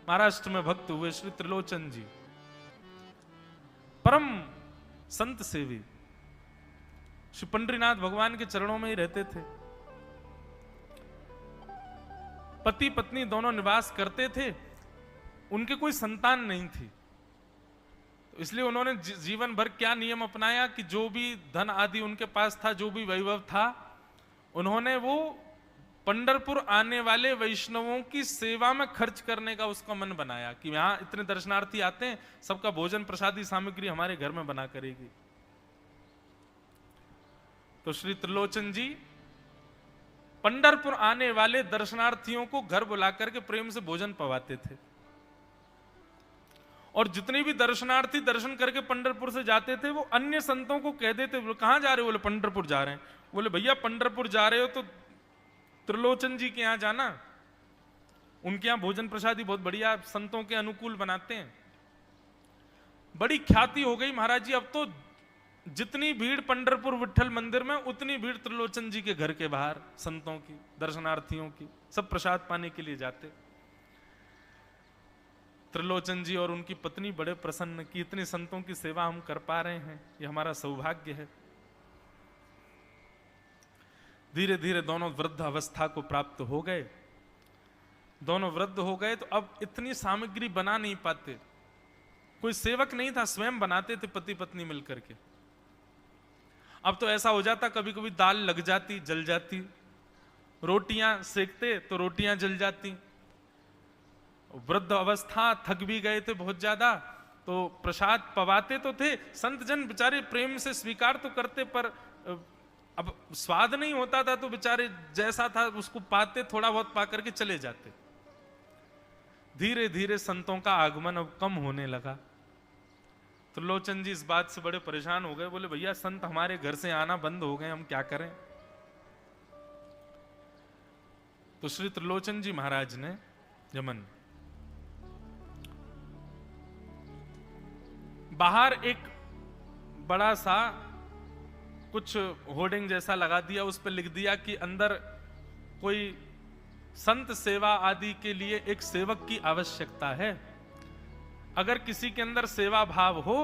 महाराष्ट्र में भक्त हुए श्री त्रिलोचन जी, परम संत सेवी, श्री पंडरीनाथ भगवान के चरणों में ही रहते थे। पति पत्नी दोनों निवास करते थे, उनके कोई संतान नहीं थी, तो इसलिए उन्होंने जीवन भर क्या नियम अपनाया कि जो भी धन आदि उनके पास था, जो भी वैभव था, उन्होंने वो पंढरपुर आने वाले वैष्णवों की सेवा में खर्च करने का उसका मन बनाया कि यहां इतने दर्शनार्थी आते हैं, सबका भोजन प्रसादी सामग्री हमारे घर में बना करेगी। तो श्री त्रिलोचन जी पंढरपुर आने वाले दर्शनार्थियों को घर बुला करके प्रेम से भोजन पवाते थे, और जितने भी दर्शनार्थी दर्शन करके पंढरपुर से जाते थे वो अन्य संतों को कह देते, बोले कहां जा रहे हो? बोले पंढरपुर जा रहे हैं। बोले भैया पंढरपुर जा रहे हो तो त्रिलोचन जी के यहां जाना, उनके यहां भोजन प्रसादी बहुत बढ़िया संतों के अनुकूल बनाते हैं। बड़ी ख्याति हो गई महाराज जी, अब तो जितनी भीड़ पंढरपुर विठल मंदिर में उतनी भीड़ त्रिलोचन जी के घर के बाहर संतों की, दर्शनार्थियों की, सब प्रसाद पाने के लिए जाते। त्रिलोचन जी और उनकी पत्नी बड़े प्रसन्न कि इतने संतों की सेवा हम कर पा रहे हैं, ये हमारा सौभाग्य है। धीरे धीरे दोनों वृद्ध अवस्था को प्राप्त हो गए। दोनों वृद्ध हो गए तो अब इतनी सामग्री बना नहीं पाते, कोई सेवक नहीं था, स्वयं बनाते थे पति पत्नी मिलकर के। अब तो ऐसा हो जाता, कभी कभी दाल लग जाती, जल जाती, रोटियां सेकते तो रोटियां जल जाती। वृद्ध अवस्था, थक भी गए थे बहुत ज्यादा, तो प्रसाद पवाते तो थे, संत जन बेचारे प्रेम से स्वीकार तो करते, पर अब स्वाद नहीं होता था, तो बेचारे जैसा था उसको पाते, थोड़ा बहुत पा करके चले जाते। धीरे धीरे संतों का आगमन अब कम होने लगा। त्रिलोचन जी इस बात से बड़े परेशान हो गए, बोले भैया संत हमारे घर से आना बंद हो गए, हम क्या करें? तो श्री त्रिलोचन जी महाराज ने यमन बाहर एक बड़ा सा कुछ होर्डिंग जैसा लगा दिया, उस पर लिख दिया कि अंदर कोई संत सेवा आदि के लिए एक सेवक की आवश्यकता है, अगर किसी के अंदर सेवा भाव हो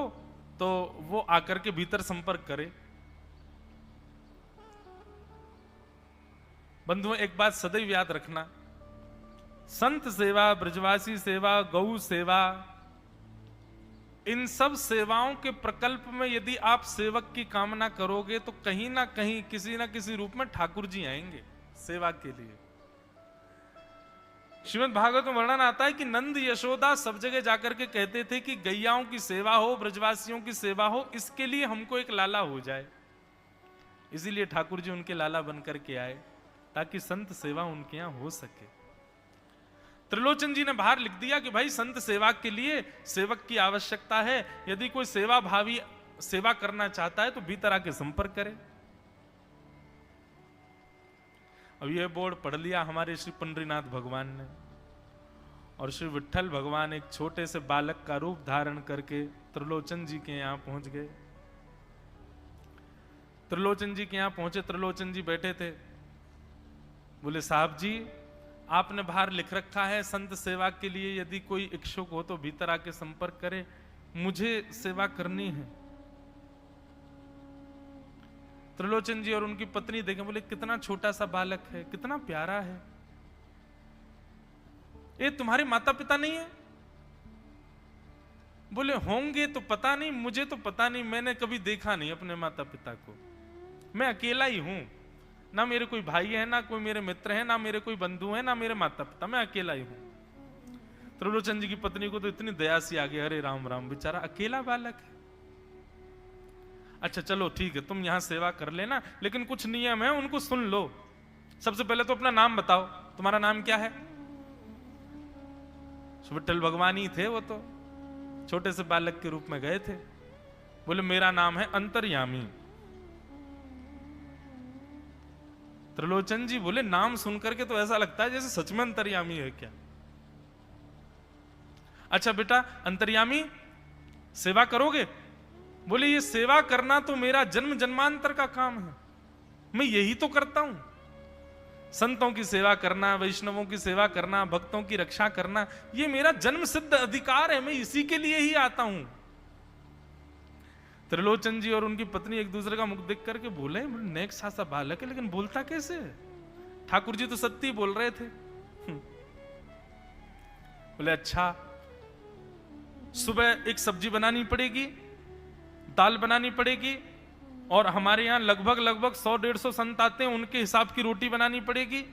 तो वो आकर के भीतर संपर्क करे। बंधुओं एक बात सदैव याद रखना, संत सेवा, ब्रजवासी सेवा, गौ सेवा, इन सब सेवाओं के प्रकल्प में यदि आप सेवक की कामना करोगे तो कहीं ना कहीं किसी ना किसी रूप में ठाकुर जी आएंगे सेवा के लिए। श्रीमद् भागवत में वर्णन आता है कि नंद यशोदा सब जगह जाकर के कहते थे कि गैयाओं की सेवा हो, ब्रजवासियों की सेवा हो, इसके लिए हमको एक लाला हो जाए। इसीलिए ठाकुर जी उनके लाला बनकर के आए, ताकि संत सेवा उनके यहां हो सके। त्रिलोचन जी ने बाहर लिख दिया कि भाई संत सेवा के लिए सेवक की आवश्यकता है, यदि कोई सेवा भावी सेवा करना चाहता है तो भीतर आके संपर्क करे। अब यह बोर्ड पढ़ लिया हमारे श्री पंडरीनाथ भगवान ने, और श्री विठल भगवान एक छोटे से बालक का रूप धारण करके त्रिलोचन जी के यहां पहुंच गए। त्रिलोचन जी के यहां पहुंचे, त्रिलोचन जी बैठे थे। बोले साहब जी, आपने बाहर लिख रखा है संत सेवा के लिए यदि कोई इच्छुक हो तो भीतर आके संपर्क करे, मुझे सेवा करनी है। त्रिलोचन जी और उनकी पत्नी देखें, बोले कितना छोटा सा बालक है, कितना प्यारा है, ये तुम्हारे माता पिता नहीं है? बोले होंगे तो पता नहीं, मुझे तो पता नहीं, मैंने कभी देखा नहीं अपने माता पिता को, मैं अकेला ही हूं, ना मेरे कोई भाई है, ना कोई मेरे मित्र है, ना मेरे कोई बंधु है, ना मेरे माता पिता, मैं अकेला ही हूं। त्रिलोचन जी की पत्नी को तो इतनी दया सी आ गई, अरे राम राम, बेचारा अकेला बालक है। अच्छा चलो ठीक है, तुम यहां सेवा कर लेना, लेकिन कुछ नियम है उनको सुन लो। सबसे पहले तो अपना नाम बताओ, तुम्हारा नाम क्या है? विठल भगवान ही थे, वो तो छोटे से बालक के रूप में गए थे। बोले मेरा नाम है अंतर्यामी। त्रिलोचन जी बोले नाम सुनकर के तो ऐसा लगता है जैसे सच में अंतर्यामी है क्या? अच्छा बेटा अंतर्यामी सेवा करोगे? बोले ये सेवा करना तो मेरा जन्म जन्मांतर का काम है, मैं यही तो करता हूं, संतों की सेवा करना, वैष्णवों की सेवा करना, भक्तों की रक्षा करना, ये मेरा जन्म सिद्ध अधिकार है, मैं इसी के लिए ही आता हूं। त्रिलोचन जी और उनकी पत्नी एक दूसरे का मुख देख करके बोले, नेक सा बालक है लेकिन बोलता कैसे है? ठाकुर जी तो सत्य बोल रहे थे। बोले अच्छा, सुबह एक सब्जी बनानी पड़ेगी, दाल बनानी पड़ेगी, और हमारे यहां लगभग 100-150 संत आते हैं, उनके हिसाब की रोटी बनानी पड़ेगी,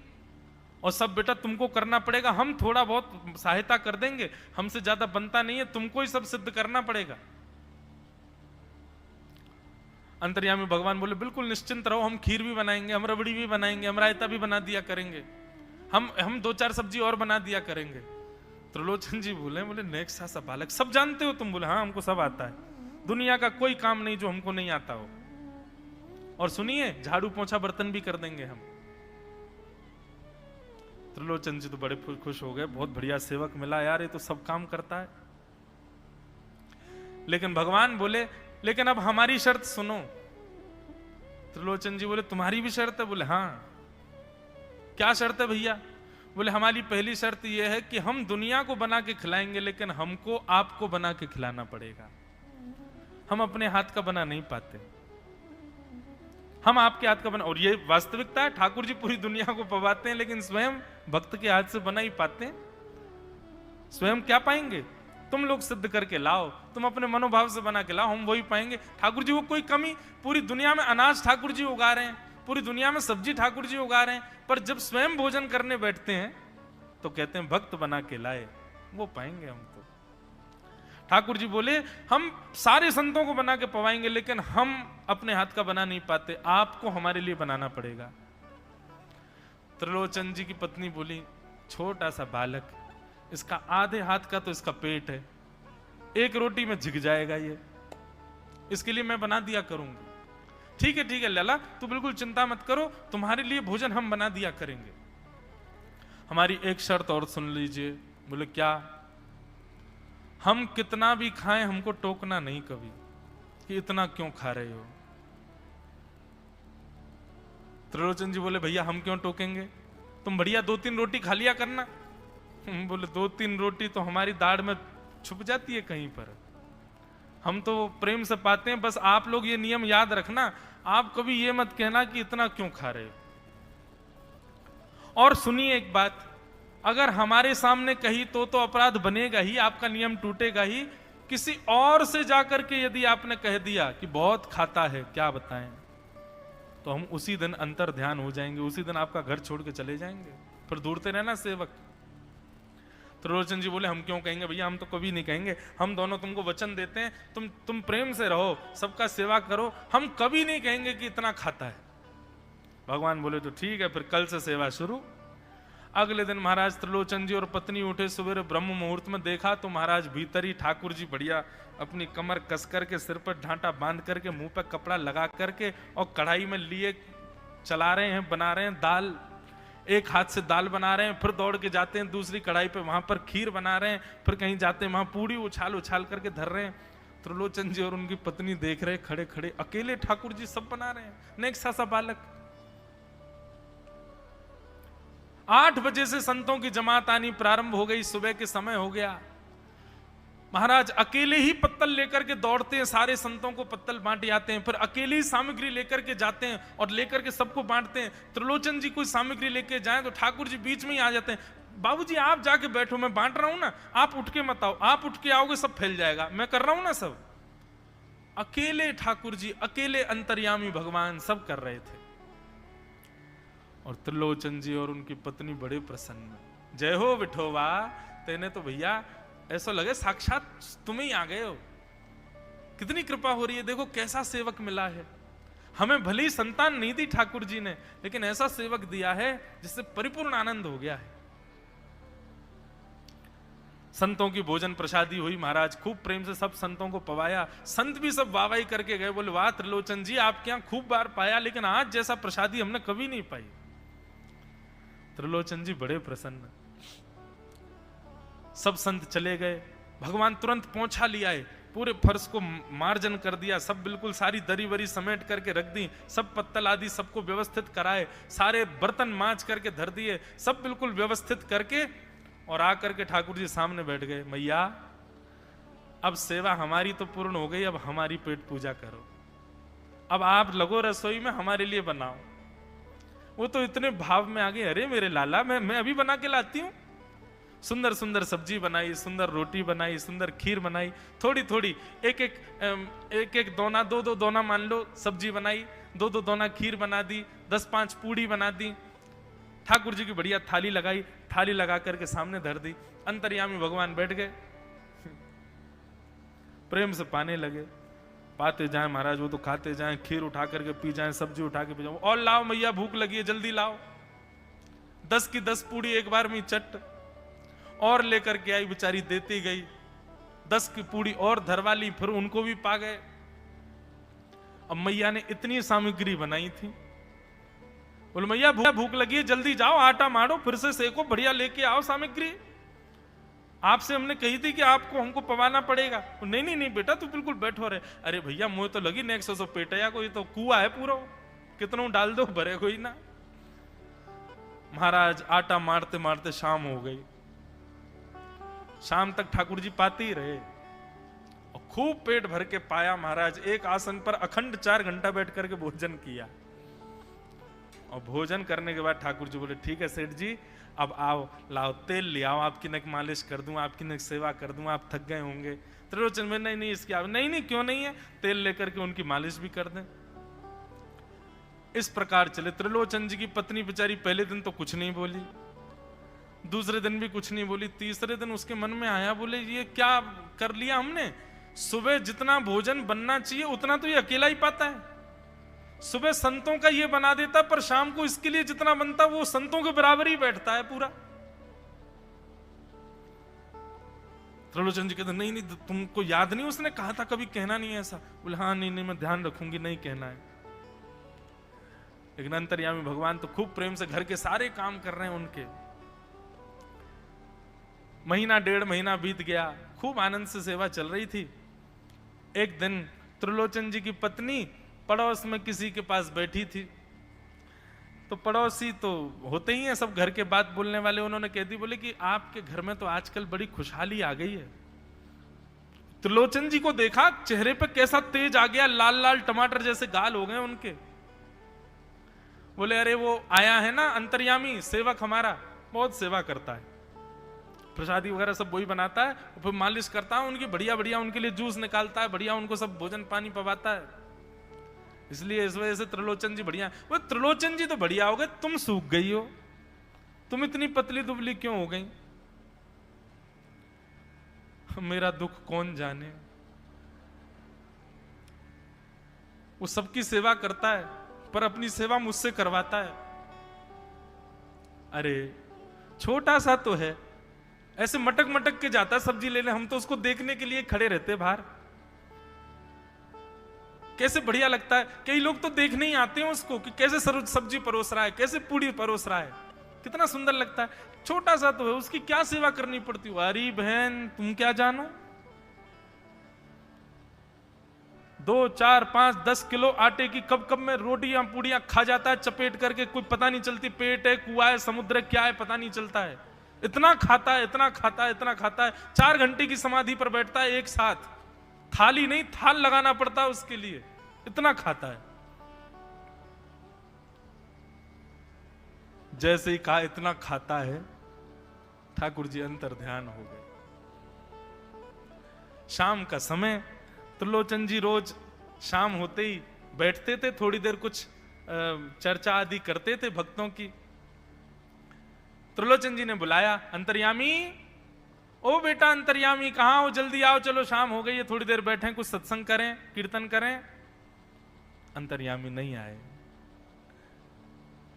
और सब बेटा तुमको करना पड़ेगा, हम थोड़ा बहुत सहायता कर देंगे, हमसे ज्यादा बनता नहीं है, तुमको ही सब सिद्ध करना पड़ेगा। अंतर्यामी भगवान बोले बिल्कुल निश्चिंत रहो, हम खीर भी बनाएंगे, हम रबड़ी भी बनाएंगे, हम रायता भी बना दिया करेंगे, हम 2-4 सब्जी और बना दिया करेंगे। त्रिलोचन जी बोले नेक सा बालक, सब जानते हो तुम? बोले हाँ हमको सब आता है, दुनिया का कोई काम नहीं जो हमको नहीं आता हो, और सुनिए झाड़ू पोंछा बर्तन भी कर देंगे हम। त्रिलोचन जी तो बड़े खुश हो गए, बहुत बढ़िया सेवक मिला यार, ये तो सब काम करता है। लेकिन भगवान बोले लेकिन अब हमारी शर्त सुनो। त्रिलोचन जी बोले तुम्हारी भी शर्त है? बोले हाँ। क्या शर्त है भैया? बोले हमारी पहली शर्त यह है कि हम दुनिया को बना के खिलाएंगे, लेकिन हमको आपको बना के खिलाना पड़ेगा, हम अपने हाथ का बना नहीं पाते, हम आपके हाथ का बना। और ये वास्तविकता है, ठाकुर जी पूरी दुनिया को पवाते हैं, लेकिन स्वयं भक्त के हाथ से बना ही पाते हैं। स्वयं क्या पाएंगे? तुम लोग सिद्ध करके लाओ, तुम अपने मनोभाव से बना के लाओ, हम वही पाएंगे। ठाकुर जी वो कोई कमी, पूरी दुनिया में अनाज ठाकुर जी उगा रहे हैं, पूरी दुनिया में सब्जी ठाकुर जी उगा रहे हैं, पर जब स्वयं भोजन करने बैठते हैं तो कहते हैं भक्त बना के लाए, वो पाएंगे हम तो। ठाकुर जी बोले हम सारे संतों को बना के पवाएंगे, लेकिन हम अपने हाथ का बना नहीं पाते, आपको हमारे लिए बनाना पड़ेगा। त्रिलोचन जी की पत्नी बोली छोटा सा बालक, इसका आधे हाथ का तो इसका पेट है, एक रोटी में झिक जाएगा ये, इसके लिए मैं बना दिया करूंगी। ठीक है लला, तू बिल्कुल चिंता मत करो, तुम्हारे लिए भोजन हम बना दिया करेंगे। हमारी एक शर्त और सुन लीजिए। बोले क्या? हम कितना भी खाएं हमको टोकना नहीं कभी कि इतना क्यों खा रहे हो। त्रिलोचन जी बोले भैया हम क्यों टोकेंगे, तुम बढ़िया 2-3 रोटी खा लिया करना। बोले 2-3 रोटी तो हमारी दाढ़ में छुप जाती है कहीं पर, हम तो प्रेम से पाते हैं। बस आप लोग ये नियम याद रखना, आप कभी ये मत कहना कि इतना क्यों खा रहे हो। और सुनिए एक बात, अगर हमारे सामने कही तो अपराध बनेगा ही, आपका नियम टूटेगा ही। किसी और से जाकर के यदि आपने कह दिया कि बहुत खाता है, क्या बताएं, तो हम उसी दिन अंतर ध्यान हो जाएंगे, उसी दिन आपका घर छोड़ के चले जाएंगे, फिर दूरते रहना सेवक। त्रिलोचन जी बोले हम क्यों कहेंगे भैया, हम तो कभी नहीं कहेंगे, हम दोनों तुमको वचन देते हैं, तुम प्रेम से रहो, सबका सेवा करो, हम कभी नहीं कहेंगे कि इतना खाता है। भगवान बोले तो ठीक है, फिर कल से सेवा शुरू। अगले दिन महाराज त्रिलोचन जी और पत्नी उठे सवेरे ब्रह्म मुहूर्त में, देखा तो महाराज भीतर ही ठाकुर जी बढ़िया अपनी कमर कस करके, सिर पर ढांटा बांध करके, मुंह पर कपड़ा लगा करके, और कढ़ाई में लिए चला रहे हैं, बना रहे हैं दाल। एक हाथ से दाल बना रहे हैं, फिर दौड़ के जाते हैं दूसरी कढ़ाई पे, वहां पर खीर बना रहे हैं, फिर कहीं जाते हैं वहां पूड़ी उछाल उछाल करके धर रहे हैं। त्रिलोचन जी और उनकी पत्नी देख रहे खड़े खड़े, अकेले ठाकुर जी सब बना रहे हैं, नेक सा बालक। 8 बजे से संतों की जमात आनी प्रारंभ हो गई, सुबह के समय हो गया। महाराज अकेले ही पत्तल लेकर के दौड़ते हैं, सारे संतों को पत्तल बांटे आते हैं, फिर अकेले ही सामग्री लेकर के जाते हैं और लेकर के सबको बांटते हैं। त्रिलोचन जी कोई सामग्री लेके जाएं तो ठाकुर जी बीच में ही आ जाते हैं, बाबूजी आप जाके बैठो, मैं बांट रहा हूं ना, आप उठ के मत आओ, आप उठ के आओगे सब फैल जाएगा, मैं कर रहा हूं ना सब। अकेले ठाकुर जी, अकेले अंतर्यामी भगवान सब कर रहे थे। और त्रिलोचन जी और उनकी पत्नी बड़े प्रसन्न, जय हो विठोबा, तेने तो भैया ऐसा लगे साक्षात तुम ही आ गए हो, कितनी कृपा हो रही है, देखो कैसा सेवक मिला है हमें। भले ही संतान नहीं दी ठाकुर जी ने, लेकिन ऐसा सेवक दिया है जिससे परिपूर्ण आनंद हो गया है। संतों की भोजन प्रसादी हुई, महाराज खूब प्रेम से सब संतों को पवाया, संत भी सब वाहवाही करके गए, बोले वाह त्रिलोचन जी आपके यहां खूब बार पाया, लेकिन आज जैसा प्रसादी हमने कभी नहीं पाई। त्रिलोचन जी बड़े प्रसन्न। सब संत चले गए, भगवान तुरंत पोंछा लिया है, पूरे फर्श को मार्जन कर दिया, सब बिल्कुल सारी दरी वरी समेट करके रख दी, सब पत्तल आदि सबको व्यवस्थित कराए, सारे बर्तन मांज करके धर दिए, सब बिल्कुल व्यवस्थित करके और आकर के ठाकुर जी सामने बैठ गए। मैया अब सेवा हमारी तो पूर्ण हो गई, अब हमारी पेट पूजा करो, अब आप लगो रसोई में, हमारे लिए बनाओ। वो तो इतने भाव में आ गए, अरे मेरे लाला मैं अभी बना के लाती हूं। सुंदर सुंदर सब्जी बनाई, सुंदर रोटी बनाई, सुंदर खीर बनाई, थोड़ी थोड़ी एक एक दोना, दो दोना मान लो सब्जी बनाई, दो दोना खीर बना दी, 10-5 पूड़ी बना दी, ठाकुर जी की बढ़िया थाली लगाई, थाली लगा करके सामने धर दी। अंतर्यामी भगवान बैठ गए, प्रेम से पाने लगे, पाते जाए महाराज, वो तो खाते जाए, खीर उठा करके पी जाए, सब्जी उठा के पी जाए, और लाओ मैया भूख लगी है, जल्दी लाओ। 10 की 10 पूड़ी एक बार में चट और लेकर के आई, बेचारी देती गई, 10 की पूड़ी और धरवा ली, फिर उनको भी पा गए। अब मैया ने इतनी सामग्री बनाई थी, बोले मैया भूख लगी है, जल्दी जाओ, आटा मारो, फिर से सेको, बढ़िया लेके आओ सामग्री, आपसे हमने कही थी कि आपको हमको पवाना पड़ेगा। नहीं नहीं नहीं बेटा, तू बिल्कुल बैठो रहे। अरे भैया मुझे तो लगी नेक्स्ट सो पेटया कोई तो कुआ है पूरा, कितनों डाल दो भरे कोई ना। महाराज आटा मारते मारते शाम हो गई, शाम तक ठाकुर जी पाते ही रहे और खूब पेट भर के पाया। महाराज एक आसन पर अखंड 4 घंटा बैठ करके भोजन किया और भोजन करने के बाद ठाकुर जी बोले ठीक है सेठ जी, अब आओ, लाओ तेल ले आओ, आपकी नक मालिश कर दूं, आपकी नक सेवा कर दूं, आप थक गए होंगे। त्रिलोचन में नहीं इसकी नहीं नहीं क्यों नहीं है, तेल लेकर के उनकी मालिश भी कर दें। इस प्रकार चले। त्रिलोचन जी की पत्नी बेचारी पहले दिन तो कुछ नहीं बोली, दूसरे दिन भी कुछ नहीं बोली, तीसरे दिन उसके मन में आया, बोले ये क्या कर लिया हमने, सुबह जितना भोजन बनना चाहिए उतना तो ये अकेला ही पाता है, सुबह संतों का ये बना देता, पर शाम को इसके लिए जितना बनता वो संतों के बराबर ही बैठता है पूरा। त्रिलोचन जी कहते नहीं नहीं तुमको याद नहीं उसने कहा था कभी कहना नहीं है ऐसा। बोले हाँ नहीं नहीं मैं ध्यान रखूंगी, नहीं कहना है। लेकिन अंतर्यामी भगवान तो खूब प्रेम से घर के सारे काम कर रहे हैं उनके। महीना 1.5 महीना बीत गया, खूब आनंद से सेवा चल रही थी। एक दिन त्रिलोचन जी की पत्नी पड़ोस में किसी के पास बैठी थी, तो पड़ोसी तो होते ही हैं सब घर के बात बोलने वाले, उन्होंने कह दी, बोले कि आपके घर में तो आजकल बड़ी खुशहाली आ गई है। त्रिलोचन जी को देखा, चेहरे पे कैसा तेज आ गया, लाल लाल टमाटर जैसे गाल हो गए उनके। बोले अरे वो आया है ना अंतर्यामी सेवक हमारा, बहुत सेवा करता है, प्रसादी वगैरह सब वही बनाता है, फिर मालिश करता है उनकी, बढ़िया बढ़िया उनके लिए जूस निकालता है, बढ़िया उनको सब भोजन पानी पवाता है, इसलिए इस वजह से त्रिलोचन जी बढ़िया। वो त्रिलोचन जी तो बढ़िया हो गए, तुम सूख गई हो, तुम इतनी पतली दुबली क्यों हो गई, मेरा दुख कौन जाने। वो सबकी सेवा करता है पर अपनी सेवा मुझसे करवाता है। अरे छोटा सा तो है, ऐसे मटक मटक के जाता सब्जी लेने, हम तो उसको देखने के लिए खड़े रहते बाहर, कैसे बढ़िया लगता है। कई लोग तो देखने ही आते हैं उसको कि कैसे सब्जी परोस रहा है, कैसे पूड़ी परोस रहा है, कितना सुंदर लगता है। छोटा सा तो है, उसकी क्या सेवा करनी पड़ती है। अरे बहन तुम क्या जानो, 2, 4, 5, 10 किलो आटे की कब कब में रोटियां पूड़ियां खा जाता है चपेट करके, कुछ पता नहीं चलती, पेट है कुआ है समुद्र क्या है पता नहीं चलता है, इतना खाता है इतना खाता है इतना खाता है। 4 घंटे की समाधि पर बैठता है एक साथ, थाली नहीं थाल लगाना पड़ता है उसके लिए, इतना खाता है। जैसे ही कहा इतना खाता है, ठाकुर जी अंतर ध्यान हो गए। शाम का समय, त्रिलोचन जी रोज शाम होते ही बैठते थे, थोड़ी देर कुछ चर्चा आदि करते थे भक्तों की। त्रिलोचन जी ने बुलाया, अंतर्यामी, ओ बेटा अंतर्यामी कहां हो, जल्दी आओ, चलो शाम हो गई है, थोड़ी देर बैठे कुछ सत्संग करें कीर्तन करें। अंतर्यामी नहीं आए,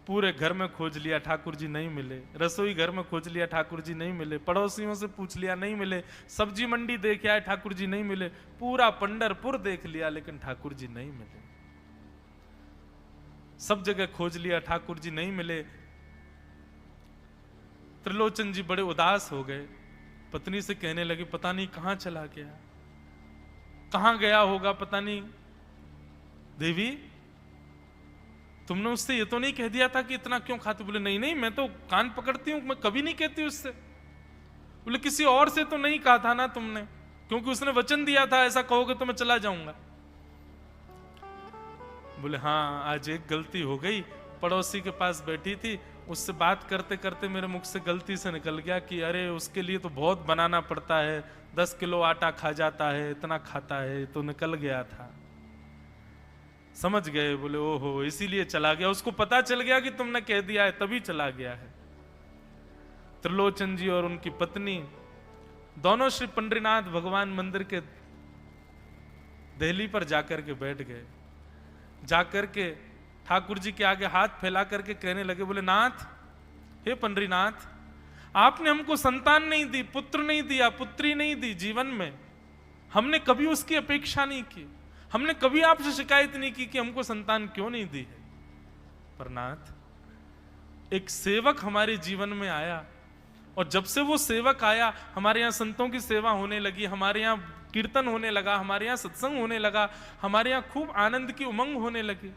पूरे घर में खोज लिया ठाकुर जी नहीं मिले, रसोई घर में खोज लिया ठाकुर जी नहीं मिले, पड़ोसियों से पूछ लिया नहीं मिले, सब्जी मंडी देख आए ठाकुर जी नहीं मिले, पूरा पंढरपुर देख लिया लेकिन ठाकुर जी नहीं मिले, सब जगह खोज लिया ठाकुर जी नहीं मिले। त्रिलोचन जी बड़े उदास हो गए, पत्नी से कहने लगे पता नहीं कहां चला गया। कहां गया होगा पता नहीं। देवी तुमने उससे ये तो नहीं कह दिया था कि इतना क्यों खाते? बोले नहीं नहीं, मैं तो कान पकड़ती हूं, मैं कभी नहीं कहती उससे। बोले किसी और से तो नहीं कहा था ना तुमने, क्योंकि उसने वचन दिया था ऐसा कहोगे तो मैं चला जाऊंगा। बोले हाँ, आज एक गलती हो गई, पड़ोसी के पास बैठी थी, उससे बात करते करते मेरे मुख से गलती से निकल गया कि अरे उसके लिए तो बहुत बनाना पड़ता है, 10 किलो आटा खा जाता है, इतना खाता है, तो निकल गया था। समझ गए? बोले ओहो, इसीलिए चला गया, उसको पता चल गया कि तुमने कह दिया है तभी चला गया है। त्रिलोचन जी और उनकी पत्नी दोनों श्री पंडरीनाथ भगवान मंदिर के देहली पर जाकर के बैठ गए। जाकर के ठाकुर जी के आगे हाथ फैला करके कहने लगे, बोले नाथ, हे पंडरीनाथ, आपने हमको संतान नहीं दी, पुत्र नहीं दिया, पुत्री नहीं दी जीवन में, हमने कभी उसकी अपेक्षा नहीं की, हमने कभी आपसे शिकायत नहीं की कि हमको संतान क्यों नहीं दी है। पर नाथ, एक सेवक हमारे जीवन में आया, और जब से वो सेवक आया हमारे यहाँ संतों की सेवा होने लगी, हमारे यहाँ कीर्तन होने लगा, हमारे यहाँ सत्संग होने लगा, हमारे यहाँ खूब आनंद की उमंग होने लगी।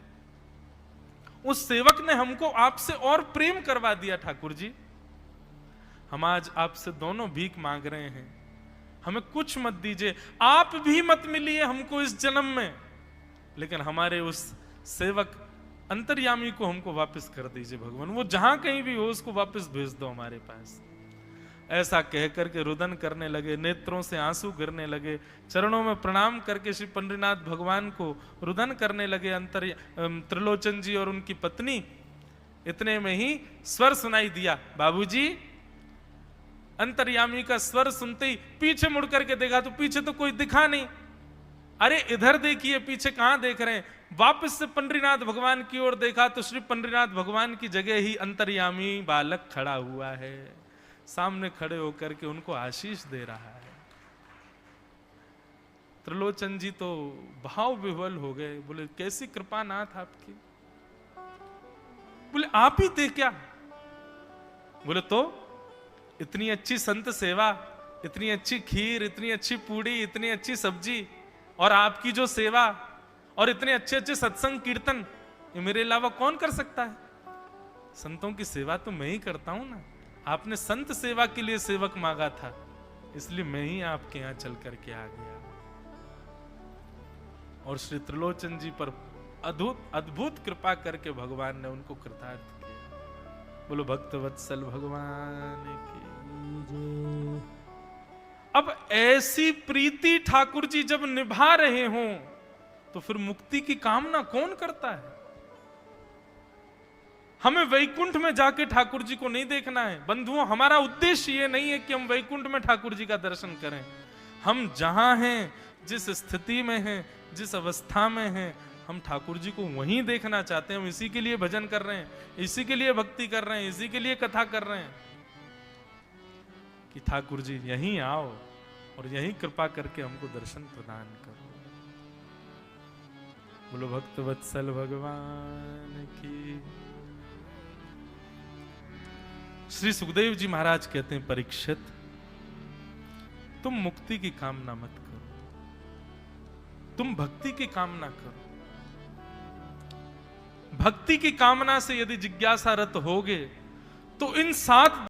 उस सेवक ने हमको आपसे और प्रेम करवा दिया। ठाकुर जी, हम आज आपसे दोनों भीख मांग रहे हैं, हमें कुछ मत दीजिए, आप भी मत मिलिए हमको इस जन्म में, लेकिन हमारे उस सेवक अंतर्यामी को हमको वापस कर दीजिए भगवान, वो जहां कहीं भी हो उसको वापस भेज दो हमारे पास। ऐसा कहकर के रुदन करने लगे, नेत्रों से आंसू गिरने लगे, चरणों में प्रणाम करके श्री पंडरीनाथ भगवान को रुदन करने लगे त्रिलोचन जी और उनकी पत्नी। इतने में ही स्वर सुनाई दिया, बाबूजी। अंतर्यामी का स्वर सुनते ही पीछे मुड़ करके देखा तो पीछे तो कोई दिखा नहीं। अरे इधर देखिए, पीछे कहां देख रहे हैं? वापस से पंडरीनाथ भगवान की ओर देखा तो श्री पंडरीनाथ भगवान की जगह ही अंतर्यामी बालक खड़ा हुआ है, सामने खड़े होकर के उनको आशीष दे रहा है। त्रिलोचन जी तो भाव विह्वल हो गए, बोले कैसी कृपा नाथ आपकी। बोले आप ही थे क्या? बोले तो इतनी अच्छी संत सेवा, इतनी अच्छी खीर, इतनी अच्छी पूड़ी, इतनी अच्छी सब्जी, और आपकी जो सेवा, और इतने अच्छे अच्छे सत्संग कीर्तन, ये मेरे अलावा कौन कर सकता है? संतों की सेवा तो मैं ही करता हूं ना। आपने संत सेवा के लिए सेवक मांगा था, इसलिए मैं ही आपके यहां चल करके आ गया। और श्री त्रिलोचन जी पर अद्भुत कृपा करके भगवान ने उनको कृतार्थ किया। बोलो भक्त वत्सल भगवान की जय। अब ऐसी प्रीति ठाकुर जी जब निभा रहे हों तो फिर मुक्ति की कामना कौन करता है? हमें वैकुंठ में जाके ठाकुर जी को नहीं देखना है बंधुओं। हमारा उद्देश्य ये नहीं है कि हम वैकुंठ में ठाकुर जी का दर्शन करें। हम जहां हैं, जिस स्थिति में हैं, जिस अवस्था में हैं, हम ठाकुर जी को वहीं देखना चाहते हैं। हम इसी के लिए भजन कर रहे हैं, इसी के लिए भक्ति कर रहे हैं, इसी के लिए कथा कर रहे हैं कि ठाकुर जी यहीं आओ और यहीं कृपा करके हमको दर्शन प्रदान करो। बोलो भक्त वत्सल भगवान की। श्री सुखदेव जी महाराज कहते हैं, परीक्षित, तुम मुक्ति की कामना मत करो, तुम भक्ति की कामना करो। भक्ति की कामना से यदि जिज्ञासा रत होगे तो इन 7